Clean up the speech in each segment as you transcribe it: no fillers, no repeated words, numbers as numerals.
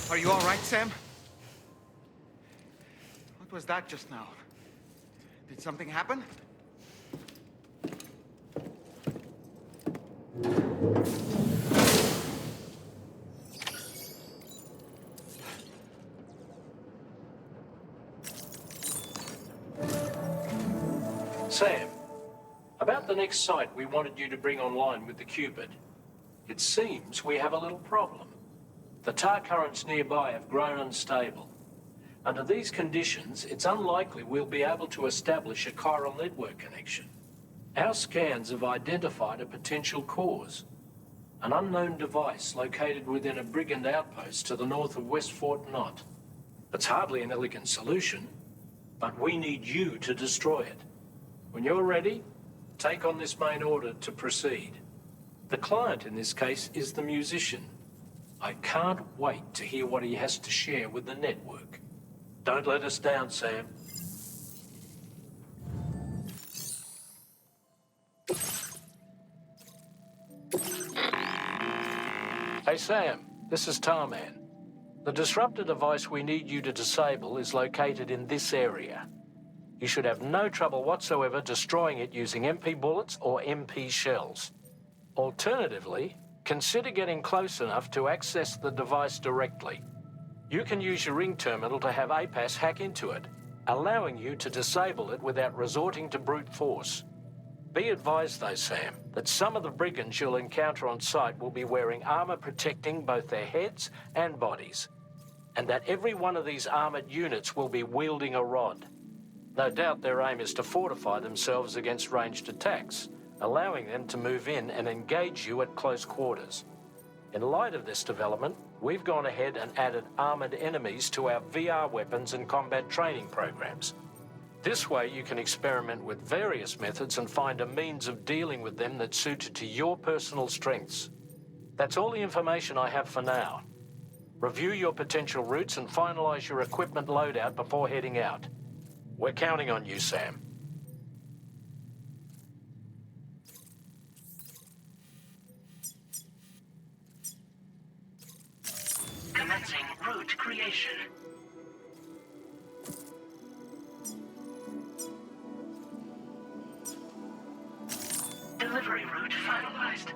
Are you all right, Sam? What was that just now? Did something happen? Sam, about the next site we wanted you to bring online with the Cupid. It seems we have a little problem. The tar currents nearby have grown unstable. Under these conditions, it's unlikely we'll be able to establish a chiral network connection. Our scans have identified a potential cause. An unknown device located within a brigand outpost to the north of West Fort Knot. It's hardly an elegant solution, but we need you to destroy it. When you're ready, take on this main order to proceed. The client in this case is the musician. I can't wait to hear what he has to share with the network. Don't let us down, Sam. Hey, Sam, this is Tarman. The disruptor device we need you to disable is located in this area. You should have no trouble whatsoever destroying it using MP bullets or MP shells. Alternatively, consider getting close enough to access the device directly. You can use your ring terminal to have APAS hack into it, allowing you to disable it without resorting to brute force. Be advised, though, Sam, that some of the brigands you'll encounter on site will be wearing armor protecting both their heads and bodies, and that every one of these armored units will be wielding a rod. No doubt their aim is to fortify themselves against ranged attacks, allowing them to move in and engage you at close quarters. In light of this development, we've gone ahead and added armored enemies to our VR weapons and combat training programs. This way you can experiment with various methods and find a means of dealing with them that's suited to your personal strengths. That's all the information I have for now. Review your potential routes and finalize your equipment loadout before heading out. We're counting on you, Sam. Commencing route creation. Delivery route finalized.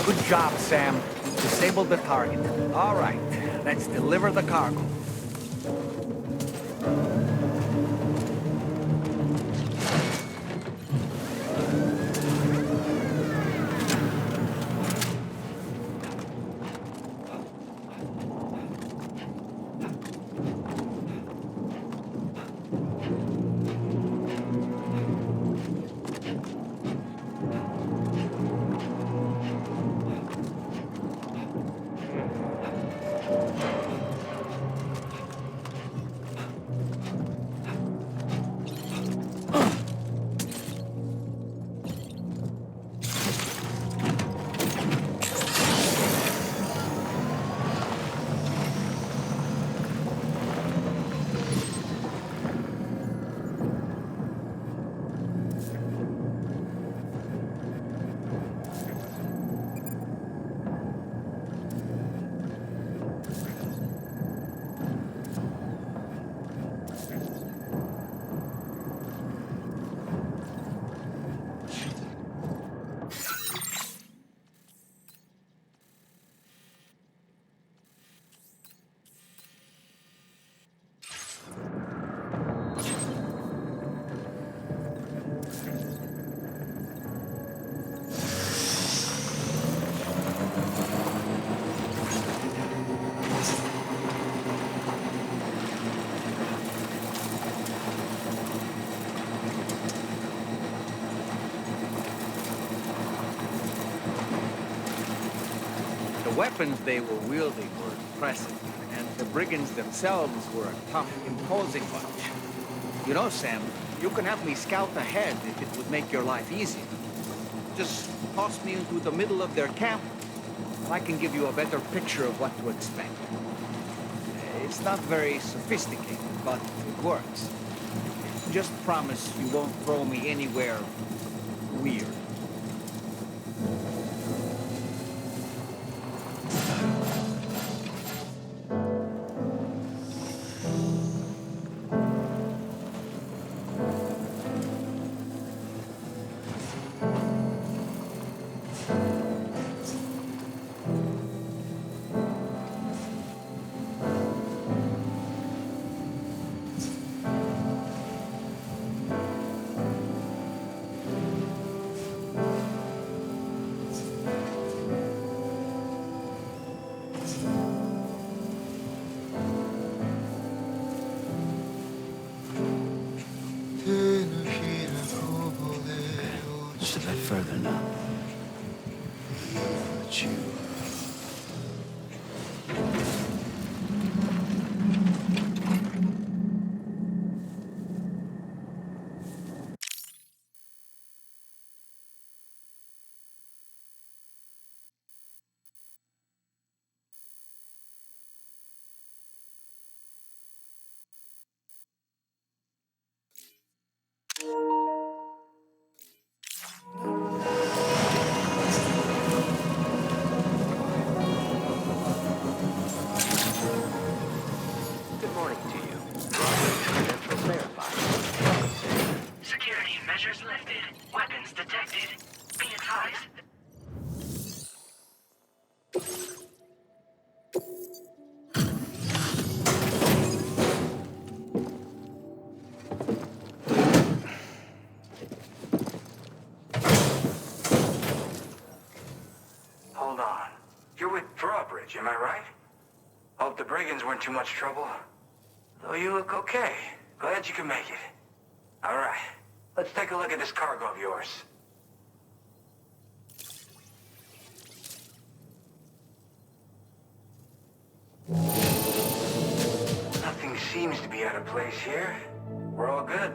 Good job, Sam. Disabled the target. All right, let's deliver the cargo. The weapons they were wielding were impressive, and the brigands themselves were a tough, imposing bunch. You know, Sam, you can have me scout ahead if it would make your life easier. Just toss me into the middle of their camp, and I can give you a better picture of what to expect. It's not very sophisticated, but it works. Just promise you won't throw me anywhere weird. further now. But you... Good morning to you. Credentials verified. Security measures lifted. Weapons detected. Be advised. Hold on. You're with Drawbridge, am I right? Hope the brigands weren't too much trouble. Though you look okay. Glad you can make it. All right. Let's take a look at this cargo of yours. Nothing seems to be out of place here. We're all good.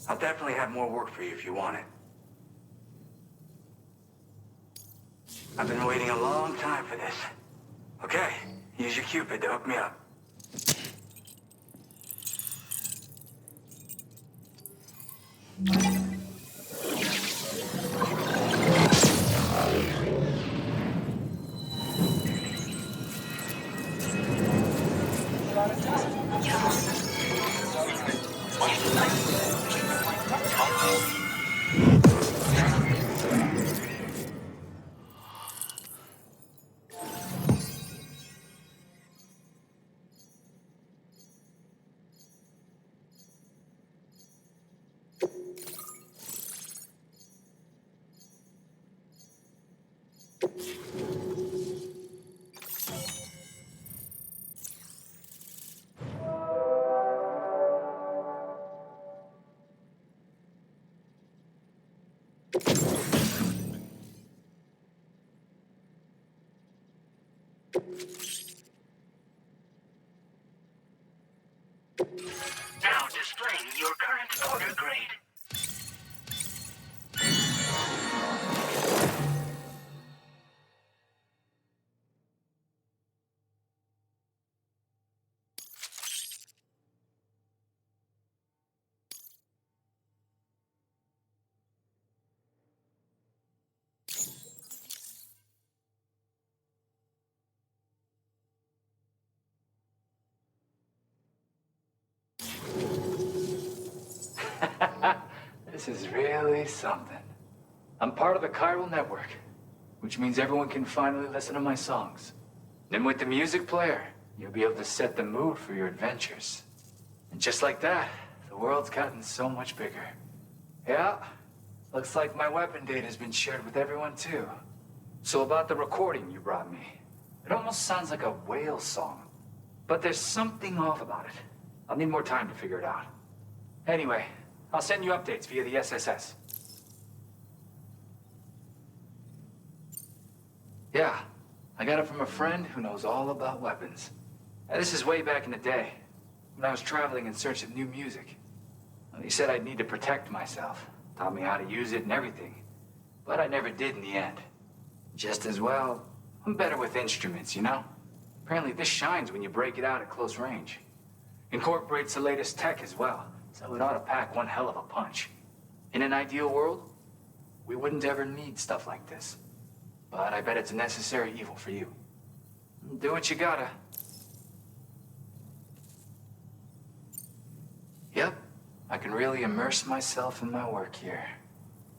I'll definitely have more work for you if you want it. I've been waiting a long time for this. Okay, use your Cupid to hook me up. Now displaying your current order grade. This is really something. I'm part of the chiral network, which means everyone can finally listen to my songs. Then with the music player, you'll be able to set the mood for your adventures. And just like that, the world's gotten so much bigger. Yeah, looks like my weapon data has been shared with everyone too. So about the recording you brought me, it almost sounds like a whale song. But there's something off about it. I'll need more time to figure it out. Anyway, I'll send you updates via the SSS. Yeah, I got it from a friend who knows all about weapons. This is way back in the day, when I was traveling in search of new music. Well, he said I'd need to protect myself, taught me how to use it and everything. But I never did in the end. Just as well, I'm better with instruments, you know? Apparently this shines when you break it out at close range. Incorporates the latest tech as well, so it ought to pack one hell of a punch. In an ideal world, we wouldn't ever need stuff like this. But I bet it's a necessary evil for you. Do what you gotta. Yep, I can really immerse myself in my work here.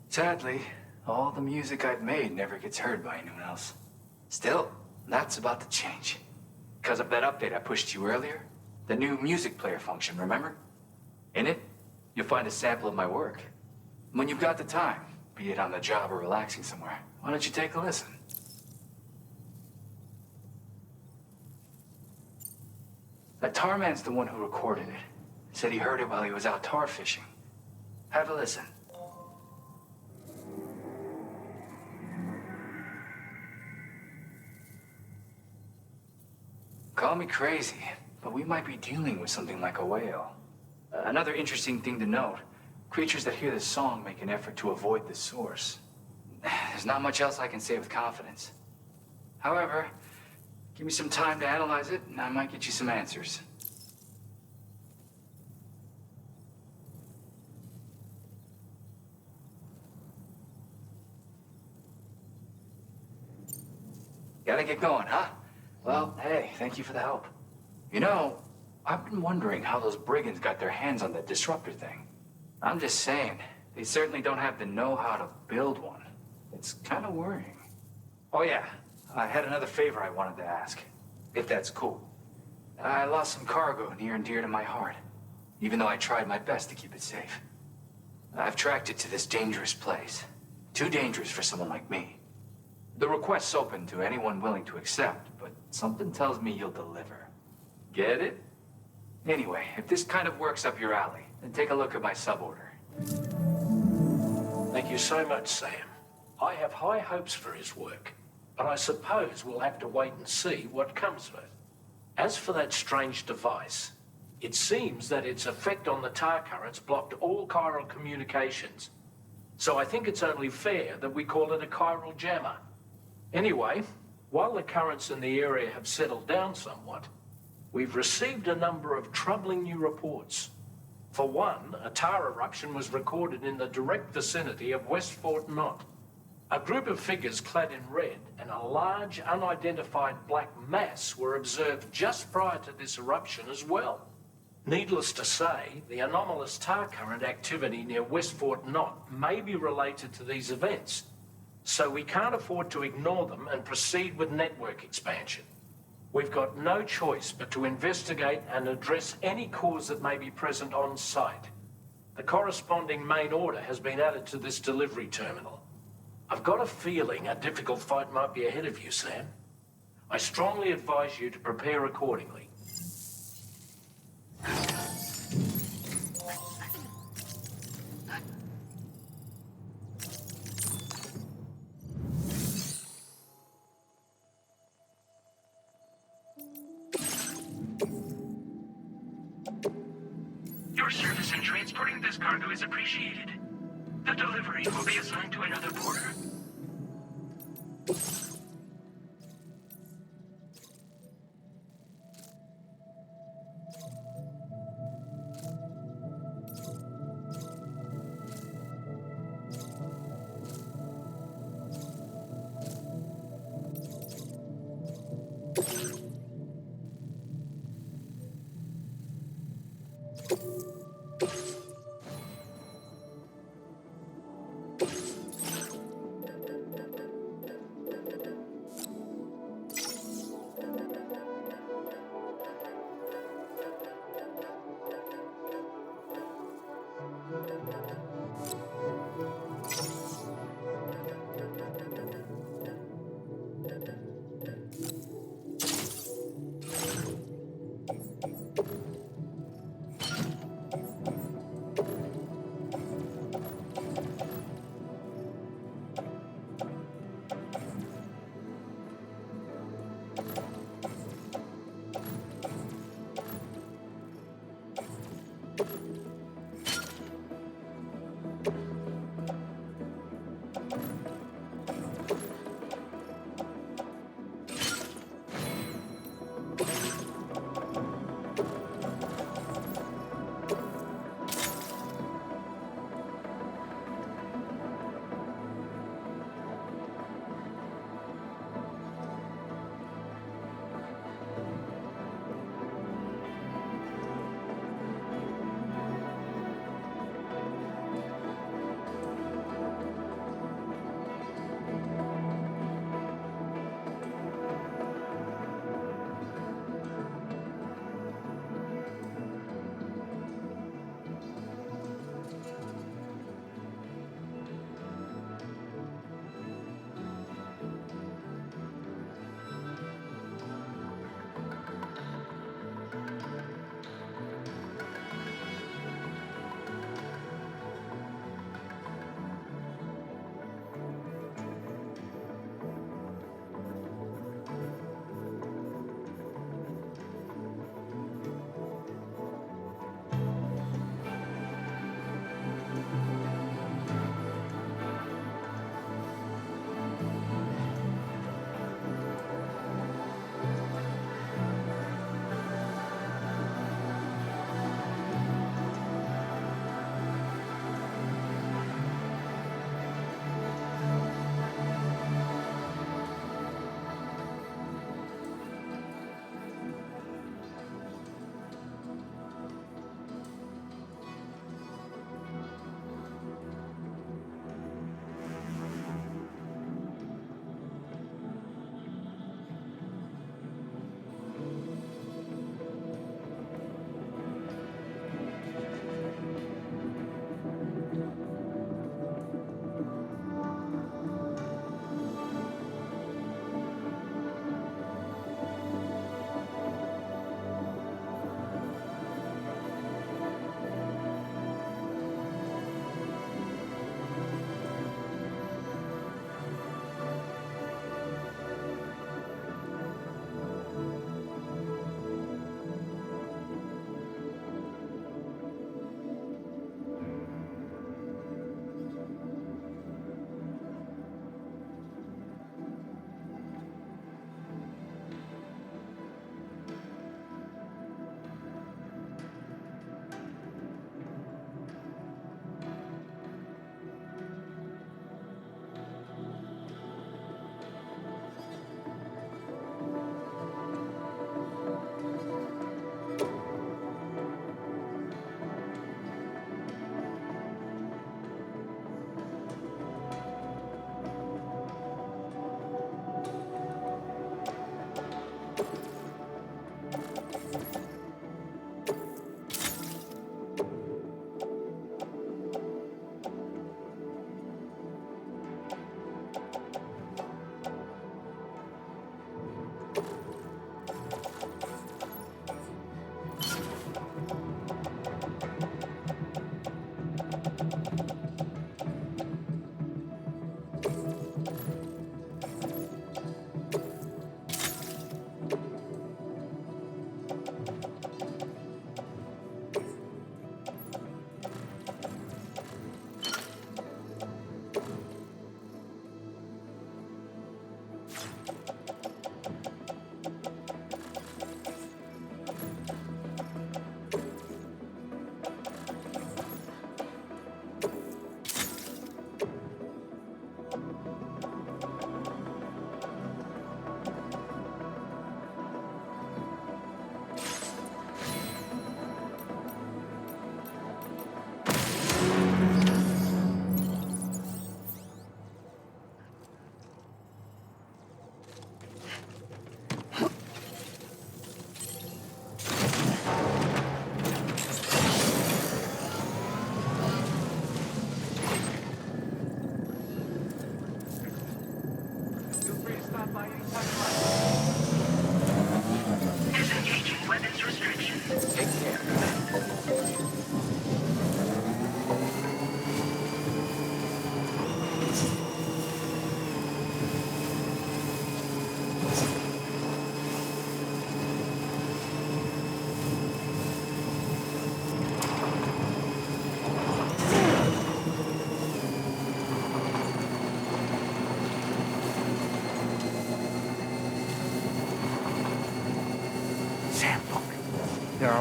Sadly, all the music I've made never gets heard by anyone else. Still, that's about to change. Because of that update I pushed to you earlier, the new music player function, remember? In it, you'll find a sample of my work. When you've got the time, be it on the job or relaxing somewhere, why don't you take a listen? That tar man's the one who recorded it. Said he heard it while he was out tar fishing. Have a listen. Call me crazy, but we might be dealing with something like a whale. Another interesting thing to note, creatures that hear this song make an effort to avoid the source. There's not much else I can say with confidence. However, give me some time to analyze it, and I might get you some answers. Gotta get going, huh? Well, hey, thank you for the help. You know, I've been wondering how those brigands got their hands on that disruptor thing. I'm just saying, they certainly don't have the know-how to build one. It's kind of worrying. Oh yeah, I had another favor I wanted to ask, if that's cool. I lost some cargo near and dear to my heart, even though I tried my best to keep it safe. I've tracked it to this dangerous place. Too dangerous for someone like me. The request's open to anyone willing to accept, but something tells me you'll deliver. Get it? Anyway, if this kind of works up your alley, then take a look at my suborder. Thank you so much, Sam. I have high hopes for his work, but I suppose we'll have to wait and see what comes of it. As for that strange device, it seems that its effect on the tar currents blocked all chiral communications. So I think it's only fair that we call it a chiral jammer. Anyway, while the currents in the area have settled down somewhat, we've received a number of troubling new reports. For one, a tar eruption was recorded in the direct vicinity of West Fort Knot. A group of figures clad in red and a large unidentified black mass were observed just prior to this eruption as well. Needless to say, the anomalous tar current activity near West Fort Knot may be related to these events, so we can't afford to ignore them and proceed with network expansion. We've got no choice but to investigate and address any cause that may be present on site. The corresponding main order has been added to this delivery terminal. I've got a feeling a difficult fight might be ahead of you, Sam. I strongly advise you to prepare accordingly. Your service in transporting this cargo is appreciated. The delivery will be assigned to another porter.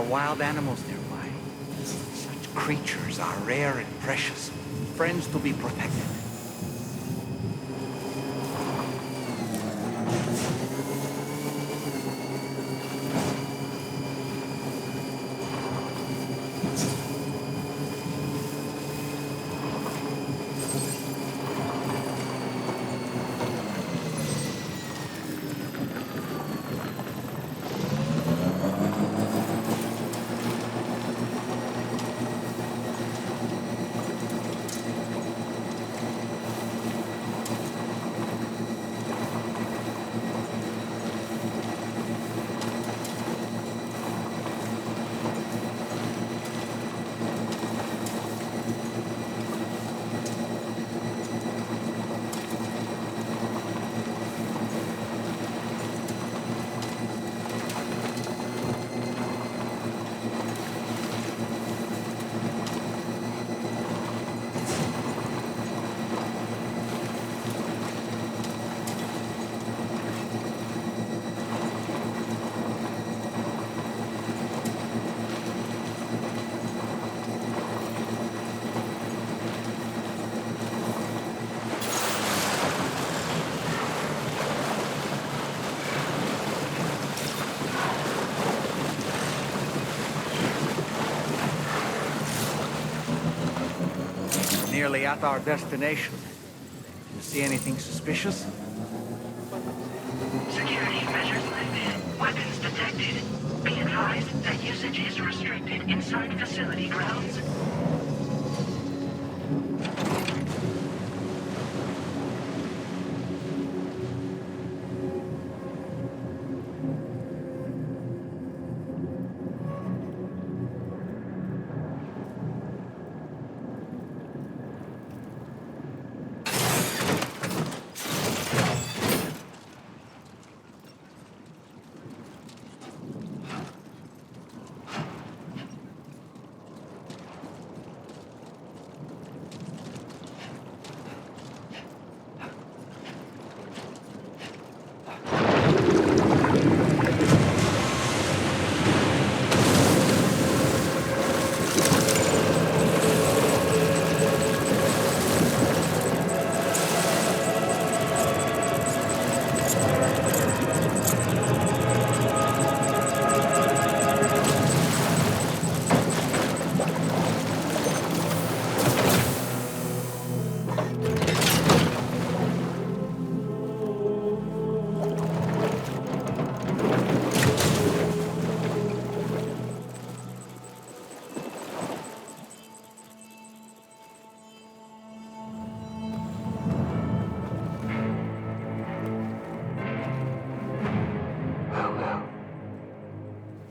are wild animals nearby. Such creatures are rare and precious. Friends to be protected. Nearly at our destination. You see anything suspicious? Security measures lifted. Weapons detected. Be advised that usage is restricted inside facility grounds.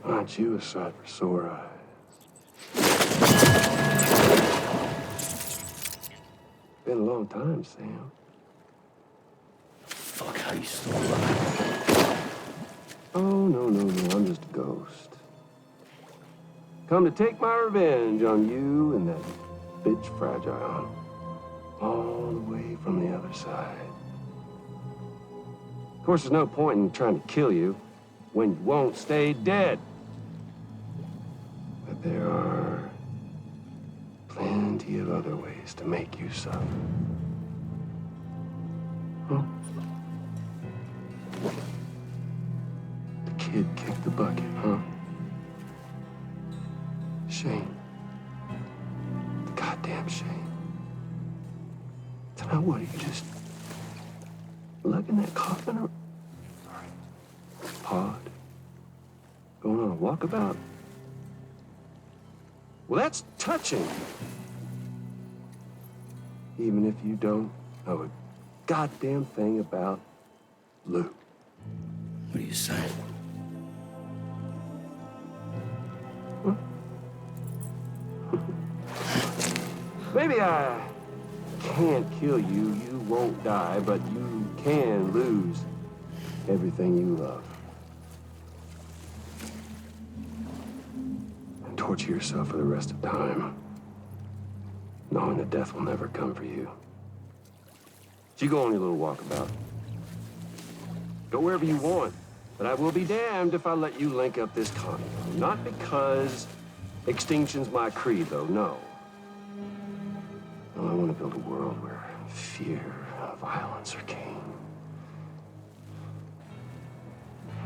Aren't you a sight for sore eyes? Been a long time, Sam. Fuck, how you still alive? Oh, no, I'm just a ghost. Come to take my revenge on you and that bitch Fragile. All the way from the other side. Of course, there's no point in trying to kill you when you won't stay dead. But there are plenty of other ways to make you suffer. Huh? The kid kicked the bucket, huh? Shame. Goddamn shame. So now what, are you just lugging that coffin or pod? Going on a walkabout? Well, that's touching. Even if you don't know a goddamn thing about Lou. What are you saying? Huh? Maybe I can't kill you, you won't die, but you can lose everything you love. And torture yourself for the rest of time, knowing that death will never come for you. So you go on your little walkabout. Go wherever you want. But I will be damned if I let you link up this condo. Not because extinction's my creed, though, no. No, I want to build a world where fear and violence are king.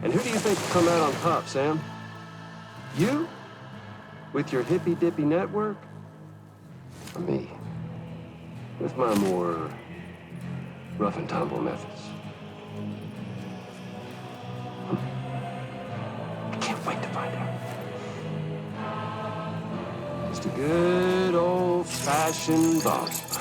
And who do you think will come out on top, Sam? You? With your hippy-dippy network? Or me? With my more rough and tumble methods? I can't wait to find out. Just a good old-fashioned boss fight.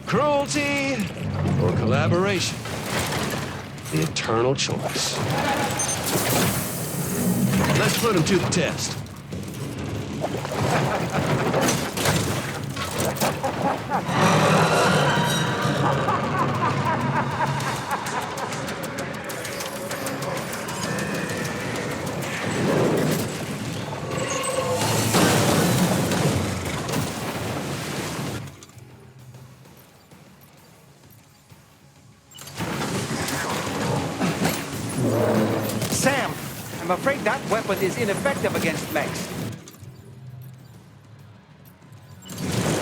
Cruelty or collaboration? The eternal choice. Let's put him to the test. Sam, I'm afraid that weapon is ineffective against mechs.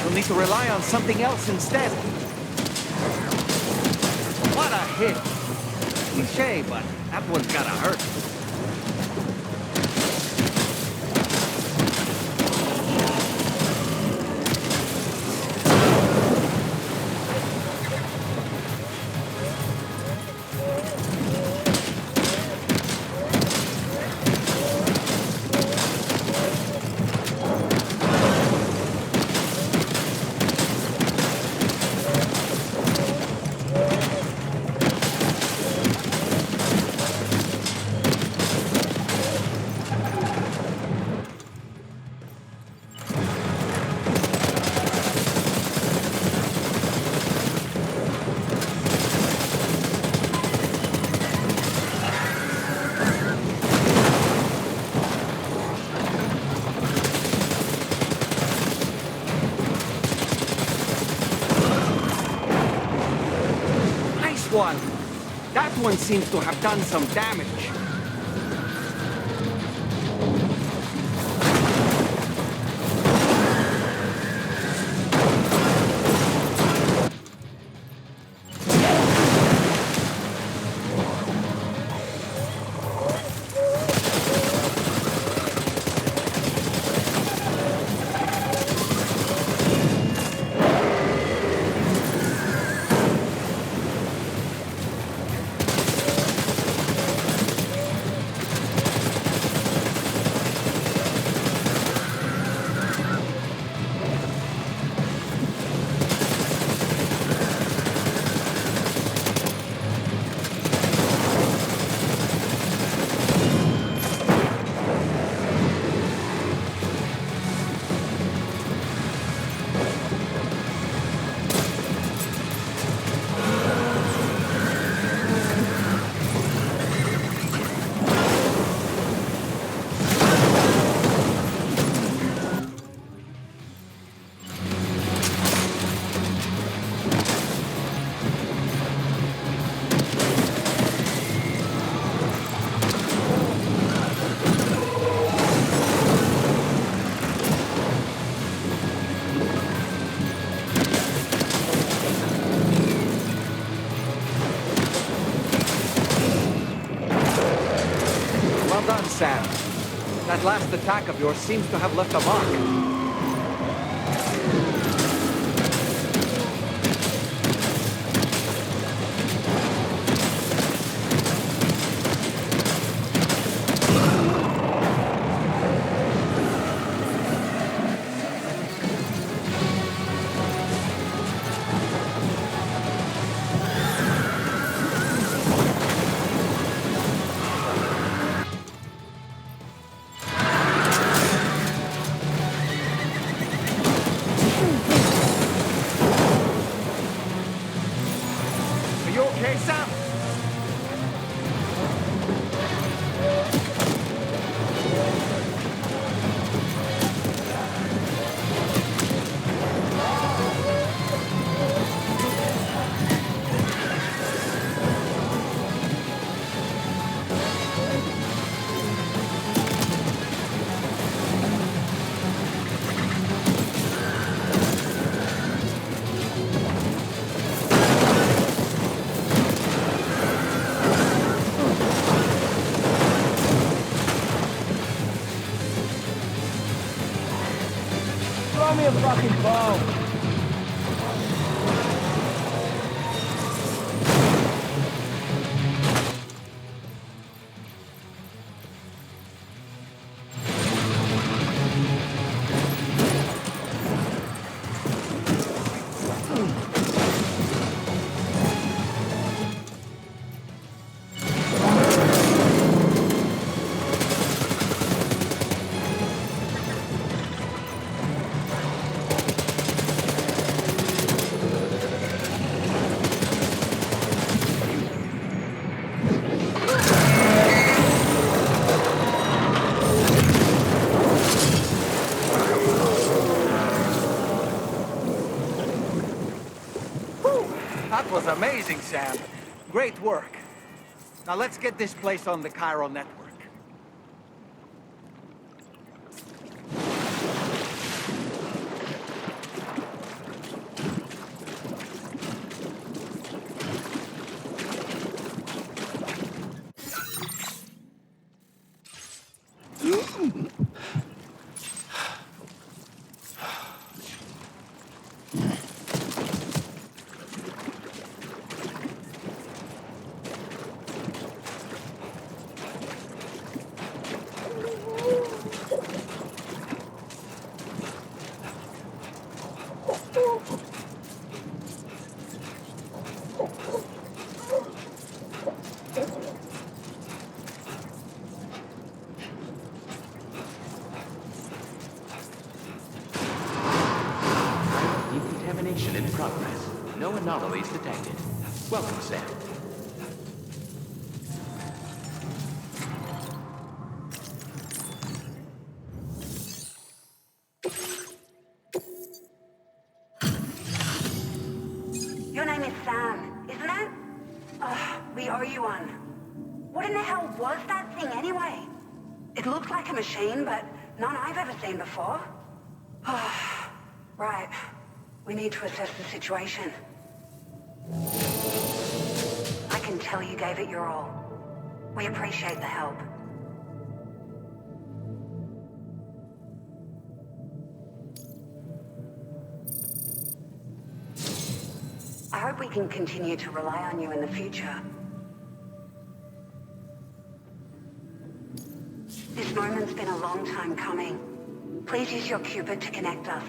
We'll need to rely on something else instead. What a hit! Cliché, but that one's gotta hurt. One. That one seems to have done some damage. Sam. That last attack of yours seems to have left a mark. fucking bow! That was amazing, Sam. Great work. Now let's get this place on the Chiral network. Decontamination in progress. No anomalies detected. Welcome, Sam. Your name is Sam, isn't it? We owe you one. What in the hell was that thing anyway? It looked like a machine, but none I've ever seen before. Right. We need to assess the situation. I can tell you gave it your all. We appreciate the help. I hope we can continue to rely on you in the future. This moment's been a long time coming. Please use your Cupid to connect us.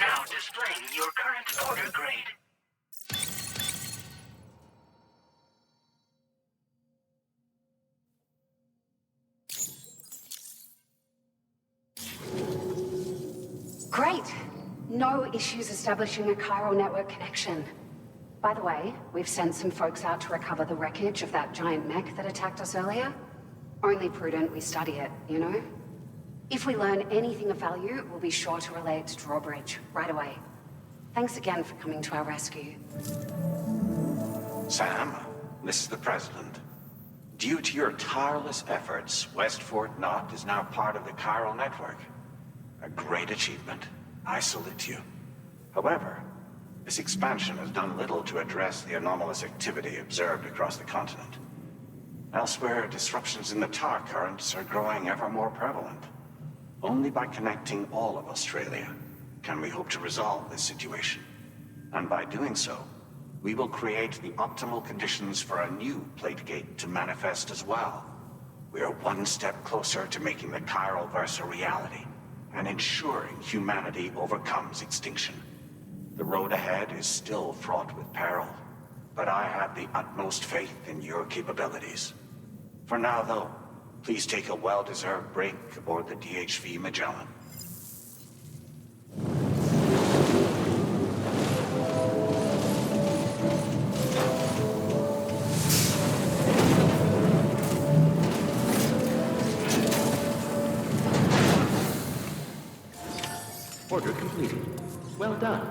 Now displaying your current order grade. Great. No issues establishing a chiral network connection. By the way, we've sent some folks out to recover the wreckage of that giant mech that attacked us earlier. Only prudent we study it, you know? If we learn anything of value, we'll be sure to relay it to Drawbridge right away. Thanks again for coming to our rescue. Sam, this is the President. Due to your tireless efforts, West Fort Knot is now part of the Chiral Network. A great achievement. I salute you. However, this expansion has done little to address the anomalous activity observed across the continent. Elsewhere, disruptions in the tar currents are growing ever more prevalent. Only by connecting all of Australia can we hope to resolve this situation. And by doing so, we will create the optimal conditions for a new Plategate to manifest as well. We are one step closer to making the chiral verse a reality, and ensuring humanity overcomes extinction. The road ahead is still fraught with peril, but I have the utmost faith in your capabilities. For now, though, please take a well-deserved break aboard the DHV Magellan. Order completed. Well done.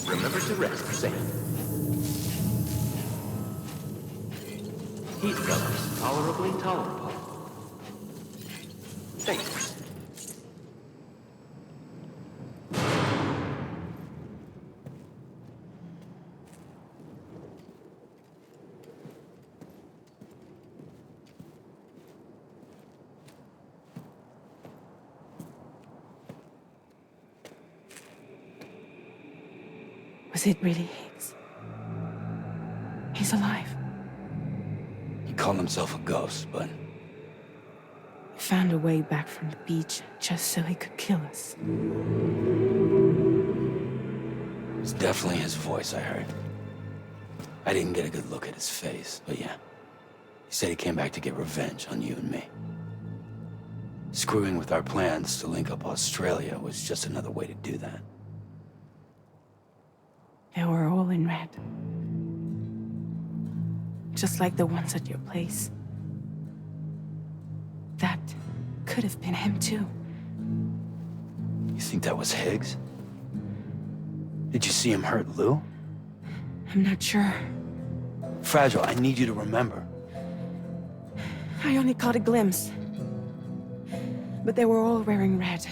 Remember to rest, Sam. Heat levels tolerably tolerable. Thanks. Was it really Higgs? He's alive. He called himself a ghost, but He found a way back from the beach just so he could kill us. it's definitely his voice I heard. I didn't get a good look at his face, but yeah. He said he came back to get revenge on you and me. Screwing with our plans to link up Australia was just another way to do that. They were all in red. Just like the ones at your place. That could have been him too. You think that was Higgs? Did you see him hurt Lou? I'm not sure. Fragile, I need you to remember. I only caught a glimpse. But they were all wearing red.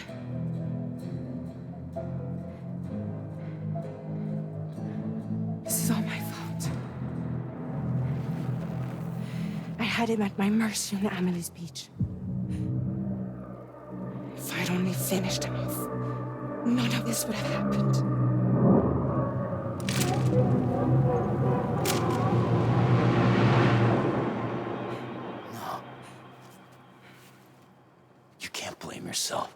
This is all my fault. I had him at my mercy on Amelie's beach. If I'd only finished him off, none of this would have happened. No. You can't blame yourself.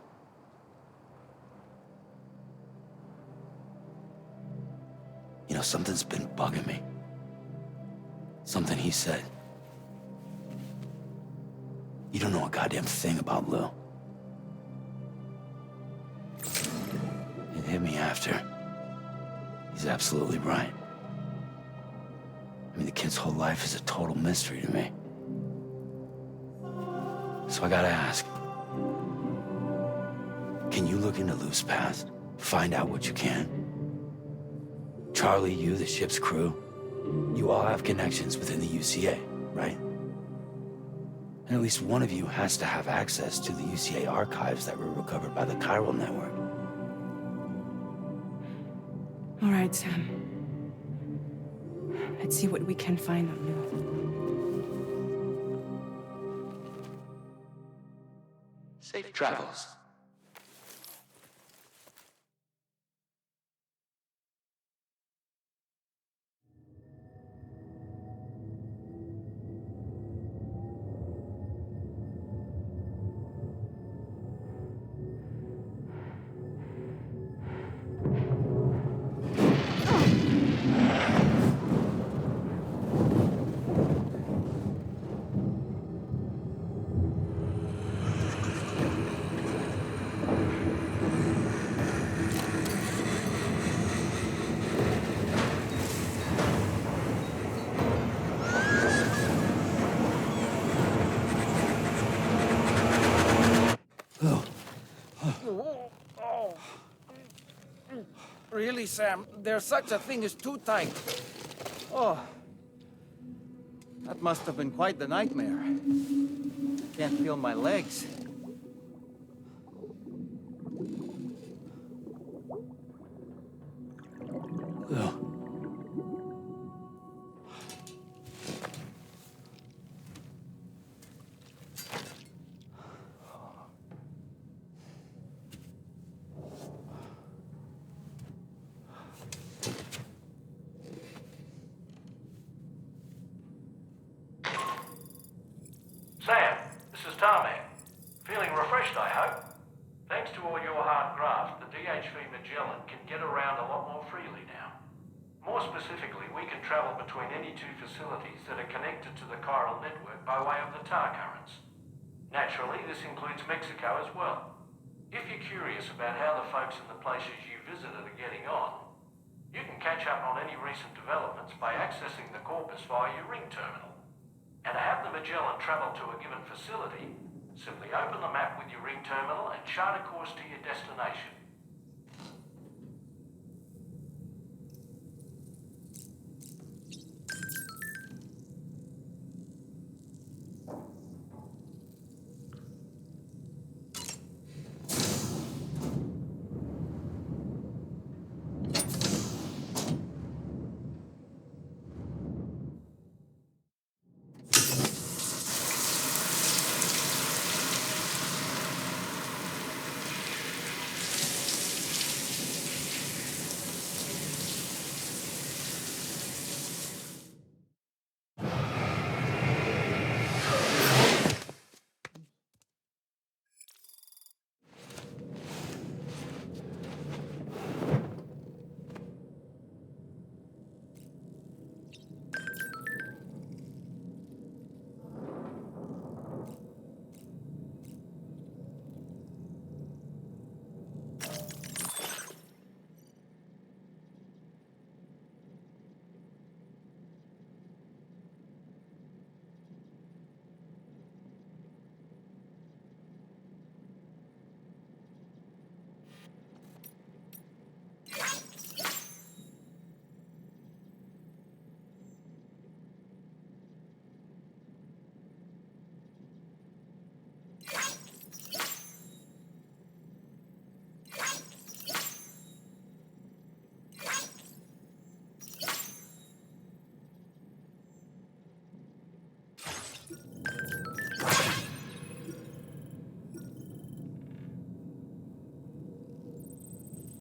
You know, something's been bugging me. Something he said. You don't know a goddamn thing about Lou. It hit me after. He's absolutely right. I mean, the kid's whole life is a total mystery to me. So I gotta ask. Can you look into Lou's past? Find out what you can? Charlie, you, the ship's crew, you all have connections within the UCA, right? And at least one of you has to have access to the UCA archives that were recovered by the chiral network. All right, Sam. Let's see what we can find on Lou. Safe travels. Really, Sam? There's such a thing as too tight. Oh. That must have been quite the nightmare. I can't feel my legs. This is Tarman. Feeling refreshed, I hope? Thanks to all your hard graft, the DHV Magellan can get around a lot more freely now. More specifically, we can travel between any two facilities that are connected to the chiral network by way of the tar currents. Naturally, this includes Mexico as well. If you're curious about how the folks in the places you visited are getting on, you can catch up on any recent developments by accessing the Corpus via your ring terminal. And to have the Magellan travel to a given facility, simply open the map with your ring terminal and chart a course to your destination.